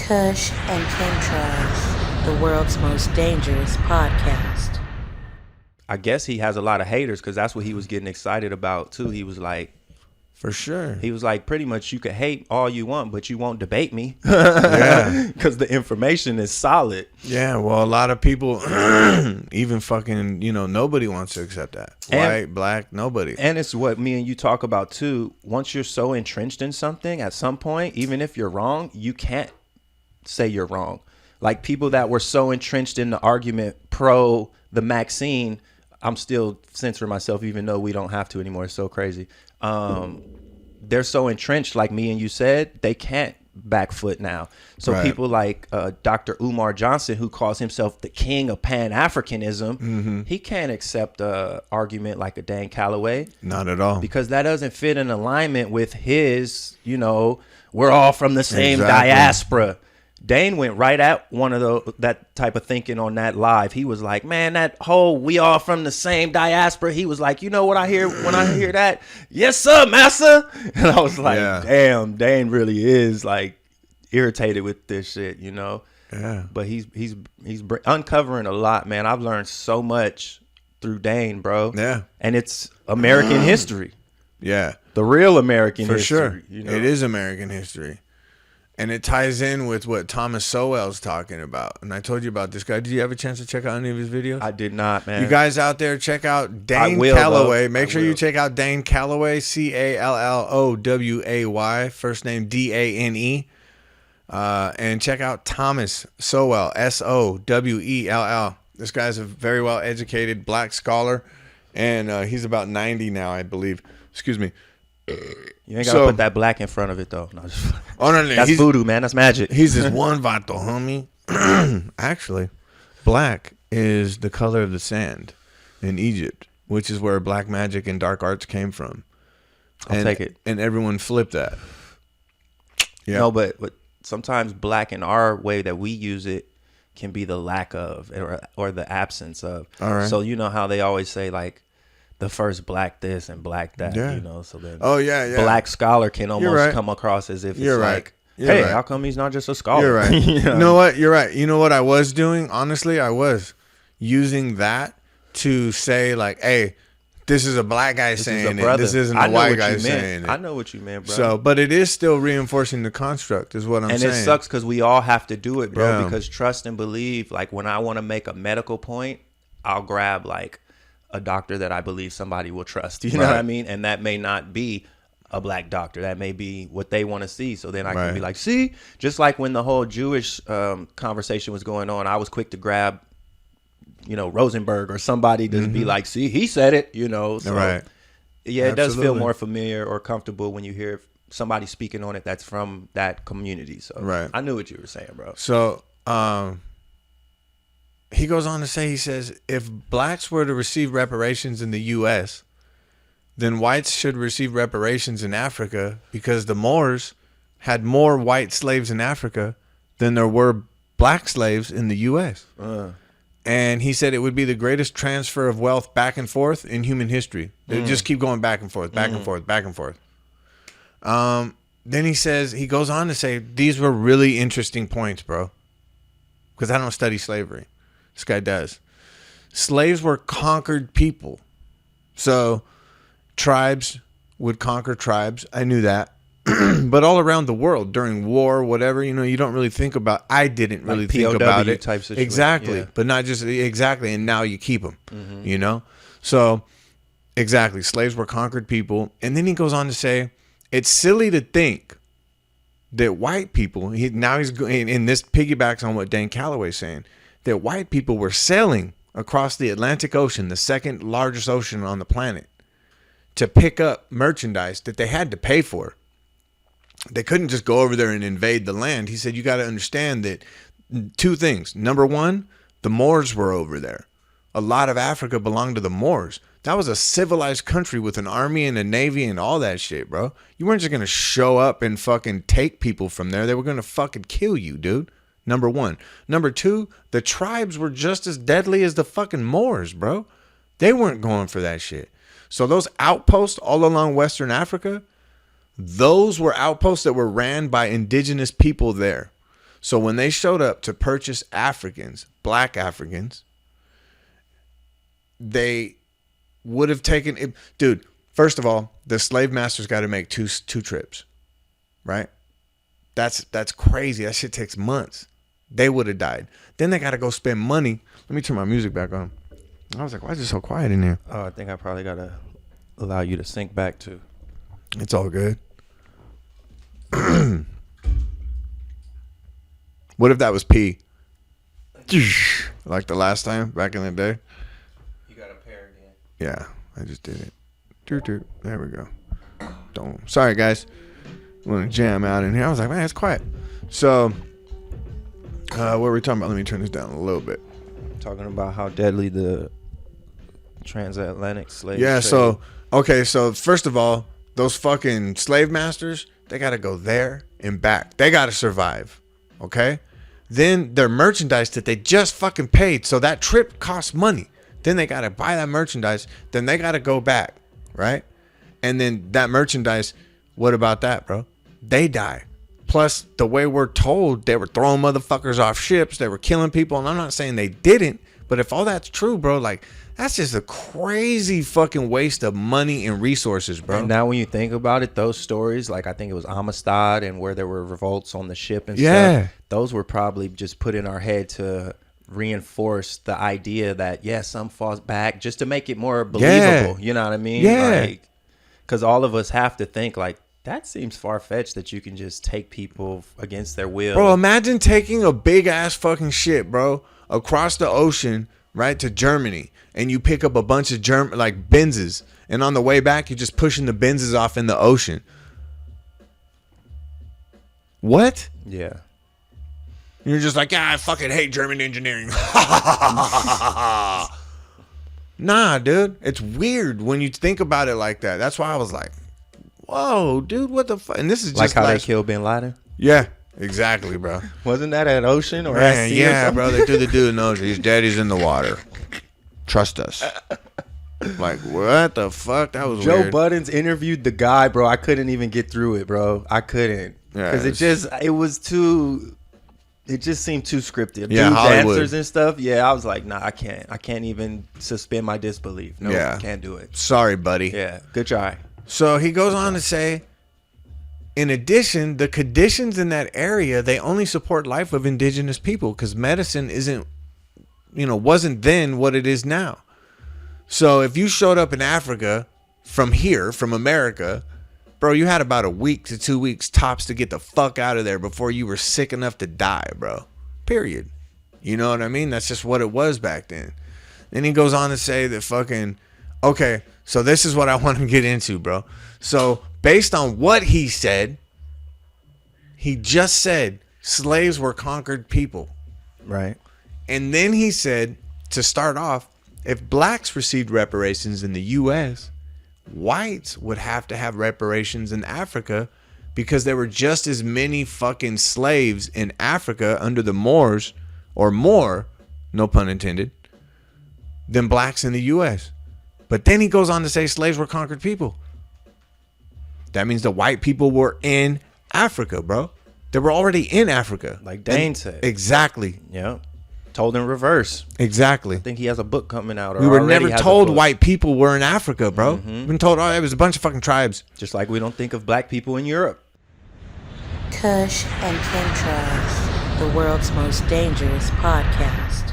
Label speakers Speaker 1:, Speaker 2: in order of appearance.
Speaker 1: Kush and Chemtrails, the world's most dangerous podcast.
Speaker 2: I guess he has a lot of haters because that's what he was getting excited about too. He was like,
Speaker 3: for sure.
Speaker 2: He was like, pretty much you could hate all you want, but you won't debate me.
Speaker 3: Yeah.
Speaker 2: Because the information is solid.
Speaker 3: Yeah, well, a lot of people, even fucking, nobody wants to accept that. White, black, nobody.
Speaker 2: And it's what me and you talk about too. Once you're so entrenched in something, at some point, even if you're wrong, you can't say you're wrong. Like people that were so entrenched in the argument pro the vaccine, I'm still censoring myself, even though we don't have to anymore. It's so crazy. They're so entrenched, like me and you said, they can't back foot now. So
Speaker 3: right.
Speaker 2: People like Dr. Umar Johnson, who calls himself the king of Pan-Africanism, he can't accept a argument like a Dan Calloway.
Speaker 3: Not at all.
Speaker 2: Because that doesn't fit in alignment with his, we're all from the same
Speaker 3: exactly.
Speaker 2: diaspora. Dane went right at one of that type of thinking on that live. He was like, man, that whole we all from the same diaspora. He was like, you know what I hear when I hear that? Yes, sir, massa. And I was like, damn, Dane really is like irritated with this shit,
Speaker 3: Yeah.
Speaker 2: But he's uncovering a lot, man. I've learned so much through Dane, bro.
Speaker 3: Yeah.
Speaker 2: And it's American history.
Speaker 3: Yeah.
Speaker 2: The real American
Speaker 3: For
Speaker 2: history.
Speaker 3: sure. It is American history. And it ties in with what Thomas Sowell's talking about. And I told you about this guy. Did you have a chance to check out any of his videos?
Speaker 2: I did not, man.
Speaker 3: You guys out there, check out Dane Calloway. Make sure you check out Dane Calloway, Calloway, first name Dane. And check out Thomas Sowell, Sowell. This guy's a very well educated black scholar. And he's about 90 now, I believe. Excuse me.
Speaker 2: You ain't gotta put that black in front of it though. No, that's voodoo, man. That's magic.
Speaker 3: He's this one vato, homie. Actually, black is the color of the sand in Egypt, which is where black magic and dark arts came from.
Speaker 2: I'll take it.
Speaker 3: And everyone flipped that.
Speaker 2: Yeah. No, but sometimes black in our way that we use it can be the lack of or the absence of.
Speaker 3: All right.
Speaker 2: So you know how they always say like the first black this and black that, so then black scholar can almost come across as if it's like, hey, how come he's not just a scholar?
Speaker 3: You're right. You know what? You're right. You know what I was doing? Honestly, I was using that to say like, hey, this is a black guy saying it. This isn't a white guy saying it.
Speaker 2: I know what you meant, bro.
Speaker 3: So, but it is still reinforcing the construct is what I'm saying.
Speaker 2: And it sucks because we all have to do it, bro, because trust and believe, like when I want to make a medical point, I'll grab like a doctor that I believe somebody will trust. You know what I mean? And that may not be a black doctor. That may be what they want to see. So then I can be like, see, just like when the whole Jewish conversation was going on, I was quick to grab, Rosenberg or somebody to be like, see, he said it, So, yeah, it does feel more familiar or comfortable when you hear somebody speaking on it that's from that community. So I knew what you were saying, bro.
Speaker 3: So, he goes on to say, he says, if blacks were to receive reparations in the U.S., then whites should receive reparations in Africa because the Moors had more white slaves in Africa than there were black slaves in the U.S. And he said it would be the greatest transfer of wealth back and forth in human history. They just keep going back and forth, back and forth, back and forth. Then he goes on to say, these were really interesting points, bro, because I don't study slavery. This guy does. Slaves were conquered people. So tribes would conquer tribes. I knew that. But all around the world during war, whatever, you don't really think about. I didn't really think about it.
Speaker 2: Type situation.
Speaker 3: Exactly. But not just exactly. And now you keep them, So exactly. Slaves were conquered people. And then he goes on to say, it's silly to think that white people, he's going, and this piggybacks on what Dan Calloway's saying, that white people were sailing across the Atlantic Ocean, the second largest ocean on the planet, to pick up merchandise that they had to pay for. They couldn't just go over there and invade the land. He said, you got to understand that two things. Number one, the Moors were over there. A lot of Africa belonged to the Moors. That was a civilized country with an army and a navy and all that shit, bro. You weren't just going to show up and fucking take people from there. They were going to fucking kill you, dude. Number one. Number two, the tribes were just as deadly as the fucking Moors, bro. They weren't going for that shit. So those outposts all along Western Africa, those were outposts that were ran by indigenous people there. So when they showed up to purchase Africans, black Africans, they would have taken it. Dude, first of all, the slave masters got to make two trips, right? That's crazy. That shit takes months. They would have died. Then they got to go spend money. Let me turn my music back on. I was like, why is it so quiet in here?
Speaker 2: Oh, I think I probably got to allow you to sync back too.
Speaker 3: It's all good. What if that was P? Like the last time back in the day?
Speaker 2: You got a pair again.
Speaker 3: Yeah, I just did it. There we go. Don't. Sorry, guys. I'm going to jam out in here. I was like, man, it's quiet. So, what were we talking about? Let me turn this down a little bit.
Speaker 2: Talking about how deadly the transatlantic slave
Speaker 3: Yeah,
Speaker 2: trade.
Speaker 3: so, okay, so first of all, those fucking slave masters, they got to go there and back. They got to survive, okay? Then their merchandise that they just fucking paid, so that trip costs money. Then they got to buy that merchandise. Then they got to go back, right? And then that merchandise, what about that, bro? They die. Plus, the way we're told, they were throwing motherfuckers off ships. They were killing people. And I'm not saying they didn't, but if all that's true, bro, like, that's just a crazy fucking waste of money and resources, bro.
Speaker 2: And now when you think about it, those stories, like I think it was Amistad and where there were revolts on the ship and stuff, those were probably just put in our head to reinforce the idea that, yeah, some falls back just to make it more believable. You know what I mean?
Speaker 3: Yeah.
Speaker 2: Like, because all of us have to think, like, that seems far-fetched that you can just take people against their will.
Speaker 3: Bro, imagine taking a big-ass fucking ship, bro, across the ocean, right, to Germany, and you pick up a bunch of Benzes, and on the way back, you're just pushing the Benzes off in the ocean. What?
Speaker 2: Yeah.
Speaker 3: You're just like, yeah, I fucking hate German engineering. Nah, dude. It's weird when you think about it like that. That's why I was like, whoa, dude, what the fuck? And this is just
Speaker 2: like how they killed Bin Laden?
Speaker 3: Yeah, exactly, bro.
Speaker 2: Wasn't that at ocean or
Speaker 3: Man,
Speaker 2: at sea?
Speaker 3: yeah, bro. They threw the dude in the ocean. He's dead. He's in the water. Trust us. Like, what the fuck? That was
Speaker 2: Joe
Speaker 3: weird.
Speaker 2: Budden's interviewed the guy, bro. I couldn't even get through it, bro. I couldn't. Because it just seemed too scripted.
Speaker 3: Yeah,
Speaker 2: Dude,
Speaker 3: Hollywood.
Speaker 2: dancers and stuff. Yeah, I was like, nah, I can't even suspend my disbelief. No,
Speaker 3: Yeah.
Speaker 2: can't do it.
Speaker 3: Sorry, buddy.
Speaker 2: Yeah, good try.
Speaker 3: So he goes on to say, in addition, the conditions in that area, they only support life of indigenous people because medicine wasn't then what it is now. So if you showed up in Africa from here, from America, bro, you had about a week to 2 weeks tops to get the fuck out of there before you were sick enough to die, bro. Period. You know what I mean? That's just what it was back then. Then he goes on to say that fucking, okay, so this is what I want to get into, bro. So based on what he said, he just said slaves were conquered people.
Speaker 2: Right.
Speaker 3: And then he said, to start off, if blacks received reparations in the U.S., whites would have to have reparations in Africa because there were just as many fucking slaves in Africa under the Moors, or more, no pun intended, than blacks in the U.S. But then he goes on to say slaves were conquered people. That means the white people were in Africa, bro. They were already in Africa.
Speaker 2: Like Dane said.
Speaker 3: Exactly.
Speaker 2: Yeah. Told in reverse.
Speaker 3: Exactly.
Speaker 2: I think he has a book coming out. Or
Speaker 3: We were
Speaker 2: already
Speaker 3: never
Speaker 2: has a
Speaker 3: told
Speaker 2: book.
Speaker 3: white people were in Africa, bro. We've been told, it was a bunch of fucking tribes.
Speaker 2: Just like we don't think of black people in Europe.
Speaker 1: Kush and Ken Trash, the world's most dangerous podcast.